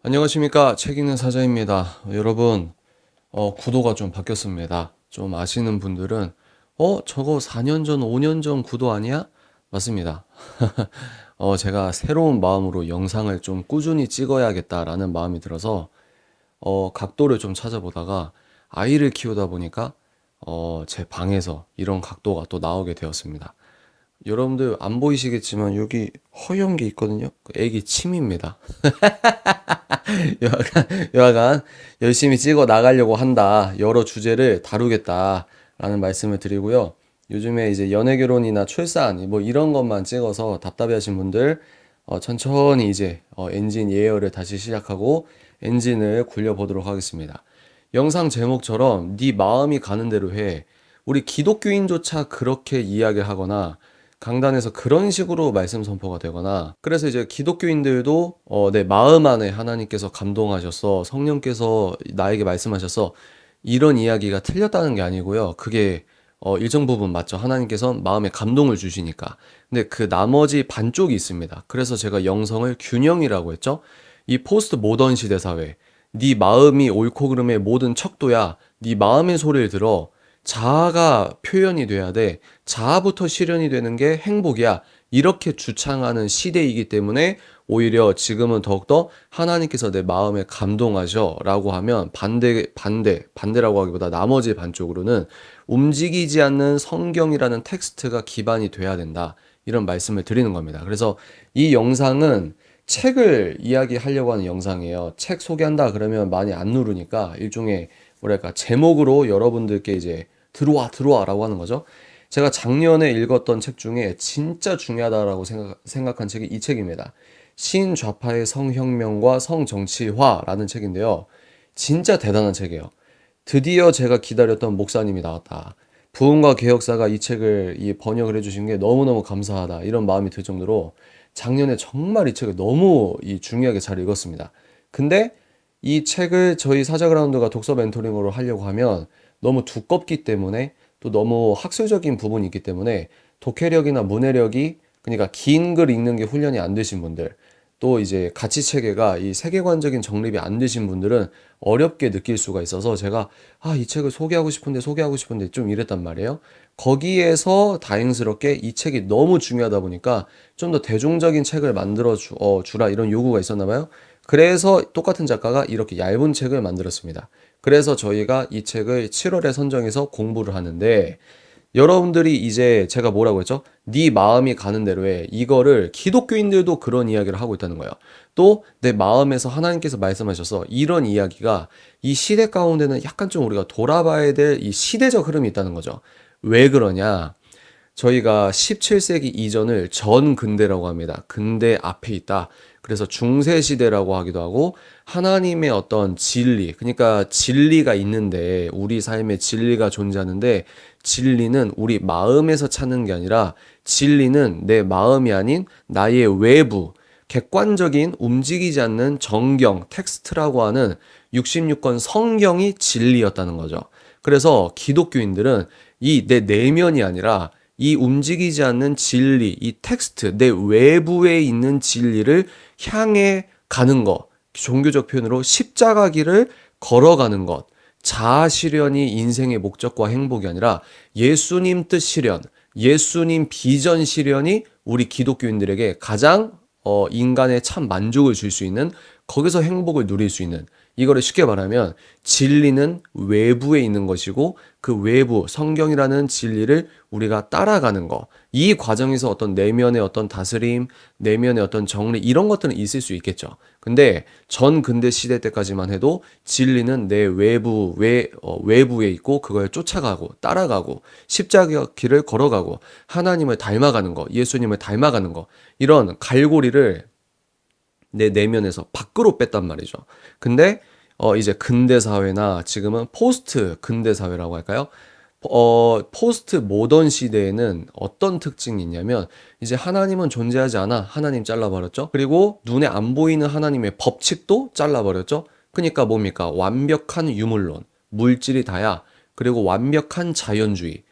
안녕하십니까. 책 읽는 사자입니다. 여러분, 구도가 좀 바뀌었습니다. 좀 아시는 분들은, 저거 4년 전, 5년 전 구도 아니야? 맞습니다. 제가 새로운 마음으로 영상을 좀 꾸준히 찍어야겠다라는 마음이 들어서, 각도를 좀 찾아보다가 아이를 키우다 보니까, 제 방에서 이런 각도가 또 나오게 되었습니다. 여러분들 안 보이시겠지만 여기 허연 게 있거든요. 그 애기 침입니다. 여하간 열심히 찍어 나가려고 한다. 여러 주제를 다루겠다라는 말씀을 드리고요. 요즘에 이제 연애 결혼이나 출산 뭐 이런 것만 찍어서 답답해 하신 분들 천천히 이제 엔진 예열을 다시 시작하고 엔진을 굴려보도록 하겠습니다. 영상 제목처럼 네 마음이 가는 대로 해. 우리 기독교인조차 그렇게 이야기를 하거나 강단에서 그런 식으로 말씀 선포가 되거나 그래서 이제 기독교인들도 내 마음 안에 하나님께서 감동하셔서 성령께서 나에게 말씀하셔서 이런 이야기가 틀렸다는 게 아니고요. 그게 일정 부분 맞죠. 하나님께서 마음에 감동을 주시니까. 근데 그 나머지 반쪽이 있습니다. 그래서 제가 영성을 균형이라고 했죠. 이 포스트 모던 시대 사회, 네 마음이 옳고 그름의 모든 척도야. 네 마음의 소리를 들어. 자아가 표현이 돼야 돼. 자아부터 실현이 되는 게 행복이야. 이렇게 주창하는 시대이기 때문에 오히려 지금은 더욱더 하나님께서 내 마음에 감동하셔 라고 하면 반대라고 하기보다 나머지 반쪽으로는 움직이지 않는 성경이라는 텍스트가 기반이 돼야 된다. 이런 말씀을 드리는 겁니다. 그래서 이 영상은 책을 이야기하려고 하는 영상이에요. 책 소개한다 그러면 많이 안 누르니까 일종의 뭐랄까 제목으로 여러분들께 이제 들어와라고 하는 거죠. 제가 작년에 읽었던 책 중에 진짜 중요하다라고 생각한 책이 이 책입니다. 신좌파의 성혁명과 성정치화라는 책인데요. 진짜 대단한 책이에요. 드디어 제가 기다렸던 목사님이 나왔다. 부흥과 개혁사가 이 책을 번역을 해주신 게 너무너무 감사하다. 이런 마음이 들 정도로 작년에 정말 이 책을 너무 중요하게 잘 읽었습니다. 근데 이 책을 저희 사자그라운드가 독서 멘토링으로 하려고 하면 너무 두껍기 때문에 또 너무 학술적인 부분이 있기 때문에 독해력이나 문해력이 그러니까 긴 글 읽는 게 훈련이 안 되신 분들 또 이제 가치 체계가 이 세계관적인 정립이 안 되신 분들은 어렵게 느낄 수가 있어서 제가 이 책을 소개하고 싶은데 좀 이랬단 말이에요. 거기에서 다행스럽게 이 책이 너무 중요하다 보니까 좀 더 대중적인 책을 만들어 주라 이런 요구가 있었나 봐요. 그래서 똑같은 작가가 이렇게 얇은 책을 만들었습니다. 그래서 저희가 이 책을 7월에 선정해서 공부를 하는데 여러분들이 이제 제가 뭐라고 했죠? 네 마음이 가는 대로 해. 이거를 기독교인들도 그런 이야기를 하고 있다는 거예요. 또 내 마음에서 하나님께서 말씀하셔서 이런 이야기가 이 시대 가운데는 약간 좀 우리가 돌아봐야 될 이 시대적 흐름이 있다는 거죠. 왜 그러냐? 저희가 17세기 이전을 전근대라고 합니다. 근대 앞에 있다. 그래서 중세시대라고 하기도 하고 하나님의 어떤 진리, 그러니까 진리가 있는데 우리 삶에 진리가 존재하는데 진리는 우리 마음에서 찾는 게 아니라 진리는 내 마음이 아닌 나의 외부, 객관적인 움직이지 않는 정경, 텍스트라고 하는 66권 성경이 진리였다는 거죠. 그래서 기독교인들은 이 내 내면이 아니라 이 움직이지 않는 진리, 이 텍스트, 내 외부에 있는 진리를 향해 가는 것, 종교적 표현으로 십자가 길을 걸어가는 것, 자아 실현이 인생의 목적과 행복이 아니라 예수님 뜻 실현, 예수님 비전 실현이 우리 기독교인들에게 가장 인간의 참 만족을 줄 수 있는 거기서 행복을 누릴 수 있는 이거를 쉽게 말하면 진리는 외부에 있는 것이고 그 외부 성경이라는 진리를 우리가 따라가는 거. 이 과정에서 어떤 내면의 어떤 다스림, 내면의 어떤 정리 이런 것들은 있을 수 있겠죠. 근데 전 근대 시대 때까지만 해도 진리는 내 외부에 있고 그걸 쫓아가고 따라가고 십자가 길을 걸어가고 하나님을 닮아가는 거, 예수님을 닮아가는 거 이런 갈고리를 내 내면에서 밖으로 뺐단 말이죠. 근데 이제 근대 사회나 지금은 포스트 근대 사회라고 할까요? 포스트 모던 시대에는 어떤 특징이 있냐면 이제 하나님은 존재하지 않아. 하나님 잘라버렸죠. 그리고 눈에 안 보이는 하나님의 법칙도 잘라버렸죠. 그러니까 뭡니까? 완벽한 유물론, 물질이 다야. 그리고 완벽한 자연주의.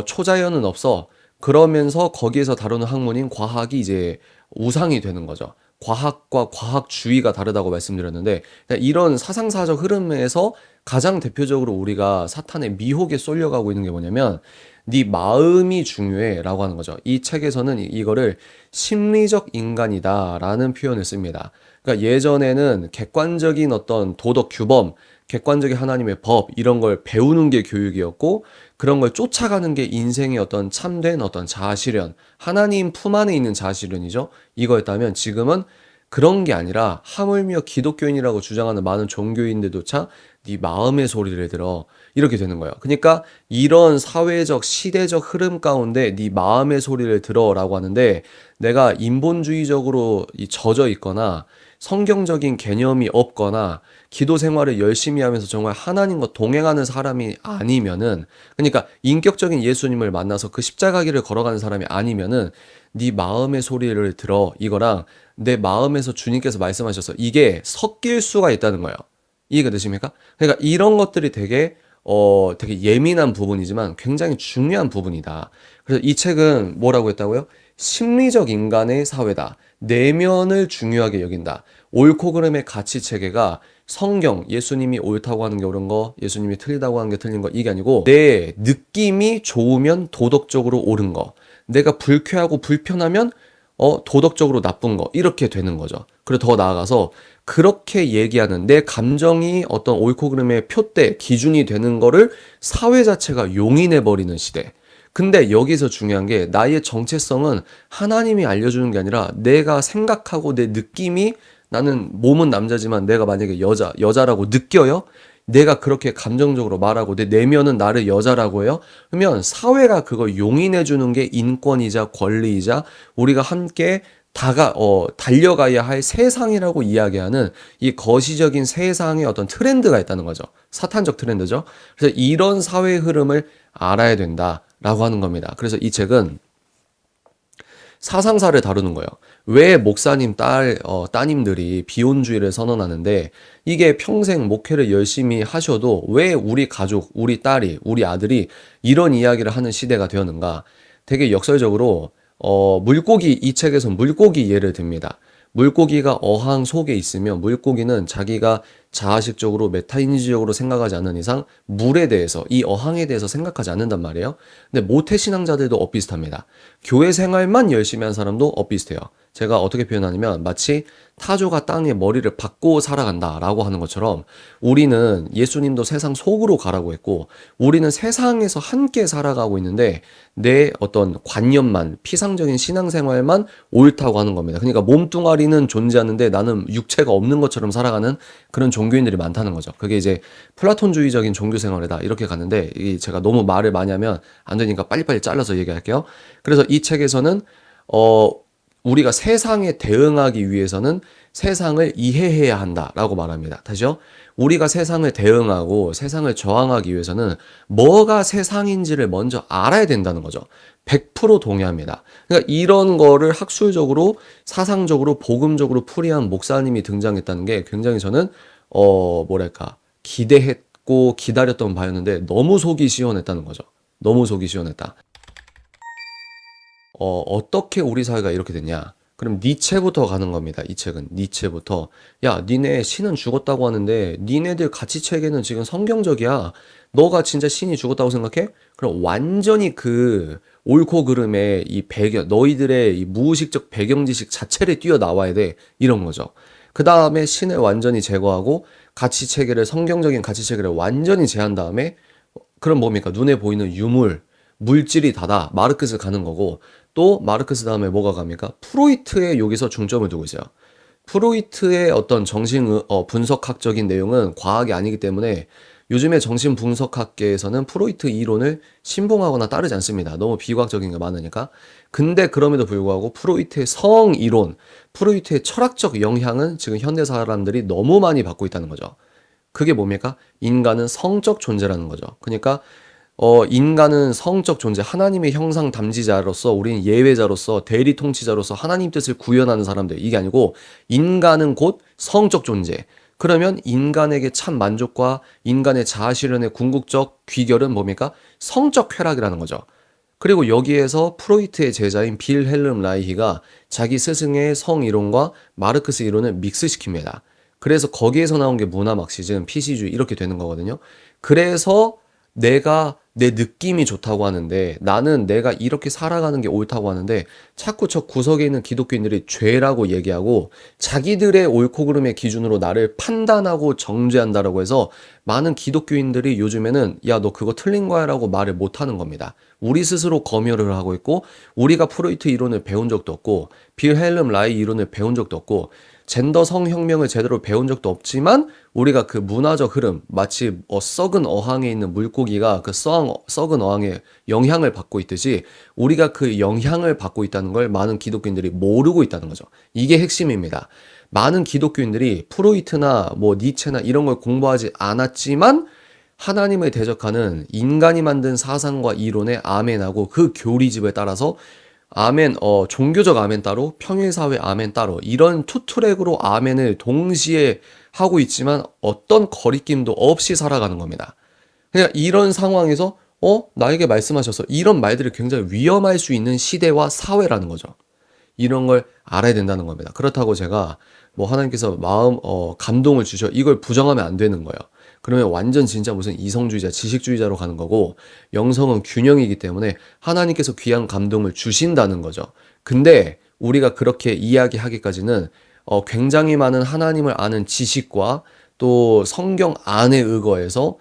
초자연은 없어. 그러면서 거기에서 다루는 학문인 과학이 이제 우상이 되는 거죠. 과학과 과학주의가 다르다고 말씀드렸는데, 이런 사상사적 흐름에서 가장 대표적으로 우리가 사탄의 미혹에 쏠려가고 있는 게 뭐냐면 네 마음이 중요해 라고 하는 거죠. 이 책에서는 이거를 심리적 인간이다 라는 표현을 씁니다. 그러니까 예전에는 객관적인 어떤 도덕 규범, 객관적인 하나님의 법 이런 걸 배우는 게 교육이었고, 그런 걸 쫓아가는 게 인생의 어떤 참된 어떤 자아실현, 하나님 품 안에 있는 자아실현이죠. 이거였다면 지금은 그런 게 아니라 하물며 기독교인이라고 주장하는 많은 종교인들조차 네 마음의 소리를 들어 이렇게 되는 거예요. 그러니까 이런 사회적 시대적 흐름 가운데 네 마음의 소리를 들어라고 하는데, 내가 인본주의적으로 젖어 있거나 성경적인 개념이 없거나 기도 생활을 열심히 하면서 정말 하나님과 동행하는 사람이 아니면은, 그러니까 인격적인 예수님을 만나서 그 십자가 길을 걸어가는 사람이 아니면은 네 마음의 소리를 들어 이거랑 내 마음에서 주님께서 말씀하셔서 이게 섞일 수가 있다는 거예요. 이해가 되십니까? 그러니까 이런 것들이 되게 예민한 부분이지만 굉장히 중요한 부분이다. 그래서 이 책은 뭐라고 했다고요? 심리적 인간의 사회다. 내면을 중요하게 여긴다. 옳고 그름의 가치 체계가 성경, 예수님이 옳다고 하는 게 옳은 거, 예수님이 틀리다고 하는 게 틀린 거, 이게 아니고 내 느낌이 좋으면 도덕적으로 옳은 거, 내가 불쾌하고 불편하면 도덕적으로 나쁜 거, 이렇게 되는 거죠. 그리고 더 나아가서 그렇게 얘기하는 내 감정이 어떤 옳고 그름의 표대, 기준이 되는 거를 사회 자체가 용인해버리는 시대. 근데 여기서 중요한 게 나의 정체성은 하나님이 알려주는 게 아니라 내가 생각하고 내 느낌이, 나는 몸은 남자지만 내가 만약에 여자라고 느껴요? 내가 그렇게 감정적으로 말하고 내 내면은 나를 여자라고 해요? 그러면 사회가 그걸 용인해주는 게 인권이자 권리이자 우리가 함께 달려가야 할 세상이라고 이야기하는 이 거시적인 세상의 어떤 트렌드가 있다는 거죠. 사탄적 트렌드죠. 그래서 이런 사회 흐름을 알아야 된다라고 하는 겁니다. 그래서 이 책은 사상사를 다루는 거예요. 왜 목사님 따님들이 비혼주의를 선언하는데, 이게 평생 목회를 열심히 하셔도 왜 우리 가족, 우리 딸이, 우리 아들이 이런 이야기를 하는 시대가 되었는가? 되게 역설적으로 이 책에서 물고기 예를 듭니다. 물고기가 어항 속에 있으면 물고기는 자기가 자아식적으로 메타인지적으로 생각하지 않는 이상 물에 대해서, 이 어항에 대해서 생각하지 않는단 말이에요. 근데 모태신앙자들도 엇비슷합니다. 교회 생활만 열심히 한 사람도 엇비슷해요. 제가 어떻게 표현하냐면 마치 타조가 땅에 머리를 박고 살아간다라고 하는 것처럼 우리는 예수님도 세상 속으로 가라고 했고 우리는 세상에서 함께 살아가고 있는데 내 어떤 관념만, 피상적인 신앙생활만 옳다고 하는 겁니다. 그러니까 몸뚱아리는 존재하는데 나는 육체가 없는 것처럼 살아가는 그런 종교인들이 많다는 거죠. 그게 이제 플라톤주의적인 종교생활이다 이렇게 가는데, 제가 너무 말을 많이 하면 안 되니까 빨리빨리 잘라서 얘기할게요. 그래서 이 책에서는 우리가 세상에 대응하기 위해서는 세상을 이해해야 한다라고 말합니다. 다시요. 우리가 세상을 대응하고 세상을 저항하기 위해서는 뭐가 세상인지를 먼저 알아야 된다는 거죠. 100% 동의합니다. 그러니까 이런 거를 학술적으로, 사상적으로, 복음적으로 풀이한 목사님이 등장했다는 게 굉장히 저는 기대했고 기다렸던 바였는데 너무 속이 시원했다는 거죠. 너무 속이 시원했다. 어떻게 우리 사회가 이렇게 됐냐? 그럼 니체부터 가는 겁니다. 이 책은 니체부터. 야, 니네 신은 죽었다고 하는데 니네들 가치 체계는 지금 성경적이야. 너가 진짜 신이 죽었다고 생각해? 그럼 완전히 그 옳고 그름의 이 배경, 너희들의 이 무의식적 배경 지식 자체를 뛰어나와야 돼. 이런 거죠. 그 다음에 신을 완전히 제거하고 가치 체계를, 성경적인 가치 체계를 완전히 제한 다음에 그럼 뭡니까? 눈에 보이는 유물, 물질이 다다. 마르크스 가는 거고, 또 마르크스 다음에 뭐가 갑니까? 프로이트의 여기서 중점을 두고 있어요. 프로이트의 어떤 분석학적인 내용은 과학이 아니기 때문에 요즘에 정신분석학계에서는 프로이트 이론을 신봉하거나 따르지 않습니다. 너무 비과학적인 게 많으니까. 근데 그럼에도 불구하고 프로이트의 성이론, 프로이트의 철학적 영향은 지금 현대 사람들이 너무 많이 받고 있다는 거죠. 그게 뭡니까? 인간은 성적 존재라는 거죠. 그러니까 인간은 성적 존재, 하나님의 형상 담지자로서, 우리는 예외자로서, 대리 통치자로서 하나님 뜻을 구현하는 사람들, 이게 아니고 인간은 곧 성적 존재. 그러면 인간에게 참 만족과 인간의 자아실현의 궁극적 귀결은 뭡니까? 성적 쾌락이라는 거죠. 그리고 여기에서 프로이트의 제자인 빌헬름 라이히가 자기 스승의 성이론과 마르크스 이론을 믹스시킵니다. 그래서 거기에서 나온 게 문화 막시즘, 피시주의 이렇게 되는 거거든요. 그래서 내가 내 느낌이 좋다고 하는데 나는 내가 이렇게 살아가는 게 옳다고 하는데 자꾸 저 구석에 있는 기독교인들이 죄라고 얘기하고 자기들의 옳고 그름의 기준으로 나를 판단하고 정죄한다라고 해서 많은 기독교인들이 요즘에는 야, 너 그거 틀린 거야 라고 말을 못 하는 겁니다. 우리 스스로 검열을 하고 있고 우리가 프로이트 이론을 배운 적도 없고 빌헬름 라이 이론을 배운 적도 없고 젠더 성혁명을 제대로 배운 적도 없지만 우리가 그 문화적 흐름 마치 썩은 어항에 있는 물고기가 그 썩은 어항에 영향을 받고 있듯이 우리가 그 영향을 받고 있다는 걸 많은 기독교인들이 모르고 있다는 거죠. 이게 핵심입니다. 많은 기독교인들이 프로이트나 뭐 니체나 이런 걸 공부하지 않았지만 하나님을 대적하는 인간이 만든 사상과 이론에 아멘하고 그 교리집을 따라서 아멘, 종교적 아멘 따로, 평일사회 아멘 따로, 이런 투트랙으로 아멘을 동시에 하고 있지만 어떤 거리낌도 없이 살아가는 겁니다. 그냥 이런 상황에서, 나에게 말씀하셔서 이런 말들이 굉장히 위험할 수 있는 시대와 사회라는 거죠. 이런 걸 알아야 된다는 겁니다. 그렇다고 제가 뭐 하나님께서 감동을 주셔. 이걸 부정하면 안 되는 거예요. 그러면 완전 진짜 무슨 이성주의자, 지식주의자로 가는 거고 영성은 균형이기 때문에 하나님께서 귀한 감동을 주신다는 거죠. 근데 우리가 그렇게 이야기하기까지는 굉장히 많은 하나님을 아는 지식과 또 성경 안에 의거해서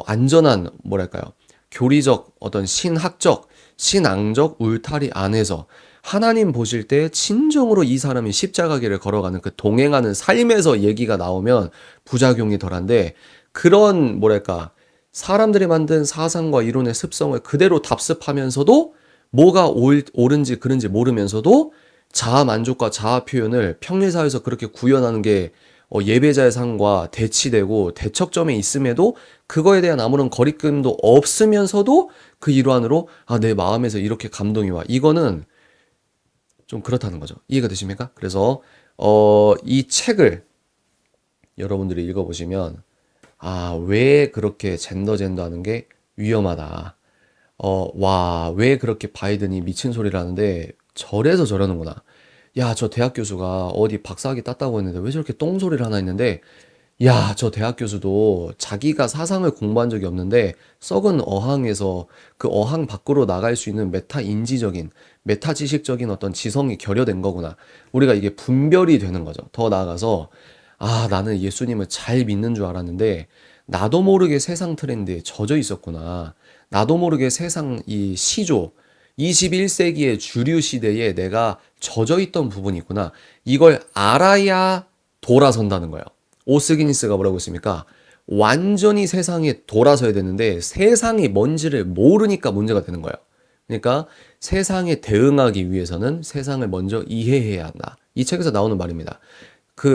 안전한 뭐랄까요? 교리적 어떤 신학적, 신앙적 울타리 안에서 하나님 보실 때 진정으로 이 사람이 십자가길을 걸어가는 그 동행하는 삶에서 얘기가 나오면 부작용이 덜한데 그런 뭐랄까 사람들이 만든 사상과 이론의 습성을 그대로 답습하면서도 뭐가 옳은지 그른지 모르면서도 자아 만족과 자아 표현을 평일사회에서 그렇게 구현하는 게 예배자의 상과 대치되고 대척점에 있음에도 그거에 대한 아무런 거리낌도 없으면서도 그 일환으로 내 마음에서 이렇게 감동이 와. 이거는 좀 그렇다는 거죠. 이해가 되십니까? 그래서 이 책을 여러분들이 읽어보시면 왜 그렇게 젠더 하는 게 위험하다. 왜 그렇게 바이든이 미친 소리를 하는데 저래서 저러는구나. 야, 저 대학 교수가 어디 박사학위 땄다고 했는데 왜 저렇게 똥소리를 하나 했는데 야, 저 대학 교수도 자기가 사상을 공부한 적이 없는데 썩은 어항에서 그 어항 밖으로 나갈 수 있는 메타 인지적인, 메타 지식적인 어떤 지성이 결여된 거구나. 우리가 이게 분별이 되는 거죠. 더 나아가서 나는 예수님을 잘 믿는 줄 알았는데 나도 모르게 세상 트렌드에 젖어 있었구나. 나도 모르게 세상 이 시조, 21세기의 주류 시대에 내가 젖어 있던 부분이 있구나. 이걸 알아야 돌아선다는 거예요. 오스기니스가 뭐라고 했습니까? 완전히 세상에 돌아서야 되는데 세상이 뭔지를 모르니까 문제가 되는 거예요. 그러니까 세상에 대응하기 위해서는 세상을 먼저 이해해야 한다. 이 책에서 나오는 말입니다.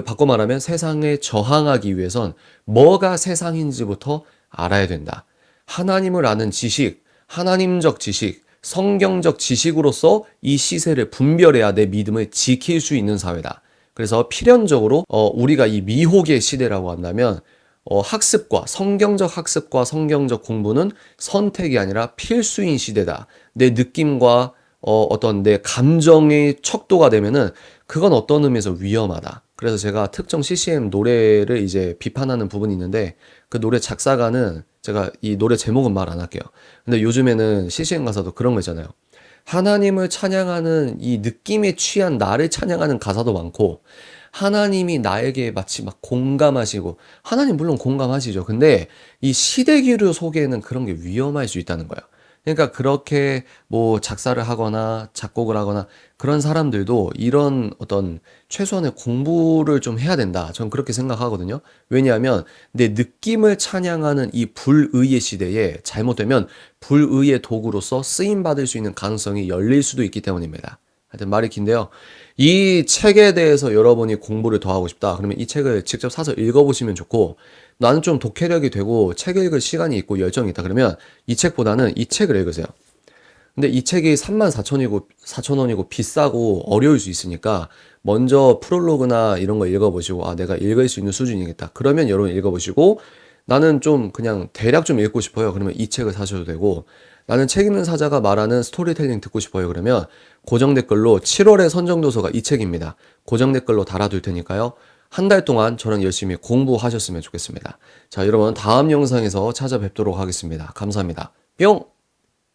바꿔 말하면 세상에 저항하기 위해선 뭐가 세상인지부터 알아야 된다. 하나님을 아는 지식, 하나님적 지식, 성경적 지식으로서 이 시세를 분별해야 내 믿음을 지킬 수 있는 사회다. 그래서 필연적으로 우리가 이 미혹의 시대라고 한다면 학습과 성경적 성경적 공부는 선택이 아니라 필수인 시대다. 내 느낌과 어떤 내 감정의 척도가 되면은 그건 어떤 의미에서 위험하다. 그래서 제가 특정 CCM 노래를 이제 비판하는 부분이 있는데 그 노래 작사가는 제가 이 노래 제목은 말 안 할게요. 근데 요즘에는 CCM 가사도 그런 거 있잖아요. 하나님을 찬양하는 이 느낌에 취한 나를 찬양하는 가사도 많고 하나님이 나에게 마치 막 공감하시고 하나님 물론 공감하시죠. 근데 이 시대 기류 속에는 그런 게 위험할 수 있다는 거예요. 그러니까 그렇게 뭐 작사를 하거나 작곡을 하거나 그런 사람들도 이런 어떤 최소한의 공부를 좀 해야 된다. 저는 그렇게 생각하거든요. 왜냐하면 내 느낌을 찬양하는 이 불의의 시대에 잘못되면 불의의 도구로서 쓰임받을 수 있는 가능성이 열릴 수도 있기 때문입니다. 하여튼 말이 긴데요. 이 책에 대해서 여러분이 공부를 더 하고 싶다. 그러면 이 책을 직접 사서 읽어보시면 좋고 나는 좀 독해력이 되고 책 읽을 시간이 있고 열정이 있다. 그러면 이 책보다는 이 책을 읽으세요. 근데 이 책이 34,000원이고 비싸고 어려울 수 있으니까 먼저 프롤로그나 이런 거 읽어보시고 내가 읽을 수 있는 수준이겠다. 그러면 여러분 읽어보시고 나는 좀 그냥 대략 좀 읽고 싶어요. 그러면 이 책을 사셔도 되고 나는 책 읽는 사자가 말하는 스토리텔링 듣고 싶어요. 그러면 고정 댓글로 7월에 선정 도서가 이 책입니다. 고정 댓글로 달아둘 테니까요. 한 달 동안 저랑 열심히 공부하셨으면 좋겠습니다. 자, 여러분 다음 영상에서 찾아뵙도록 하겠습니다. 감사합니다. 뿅!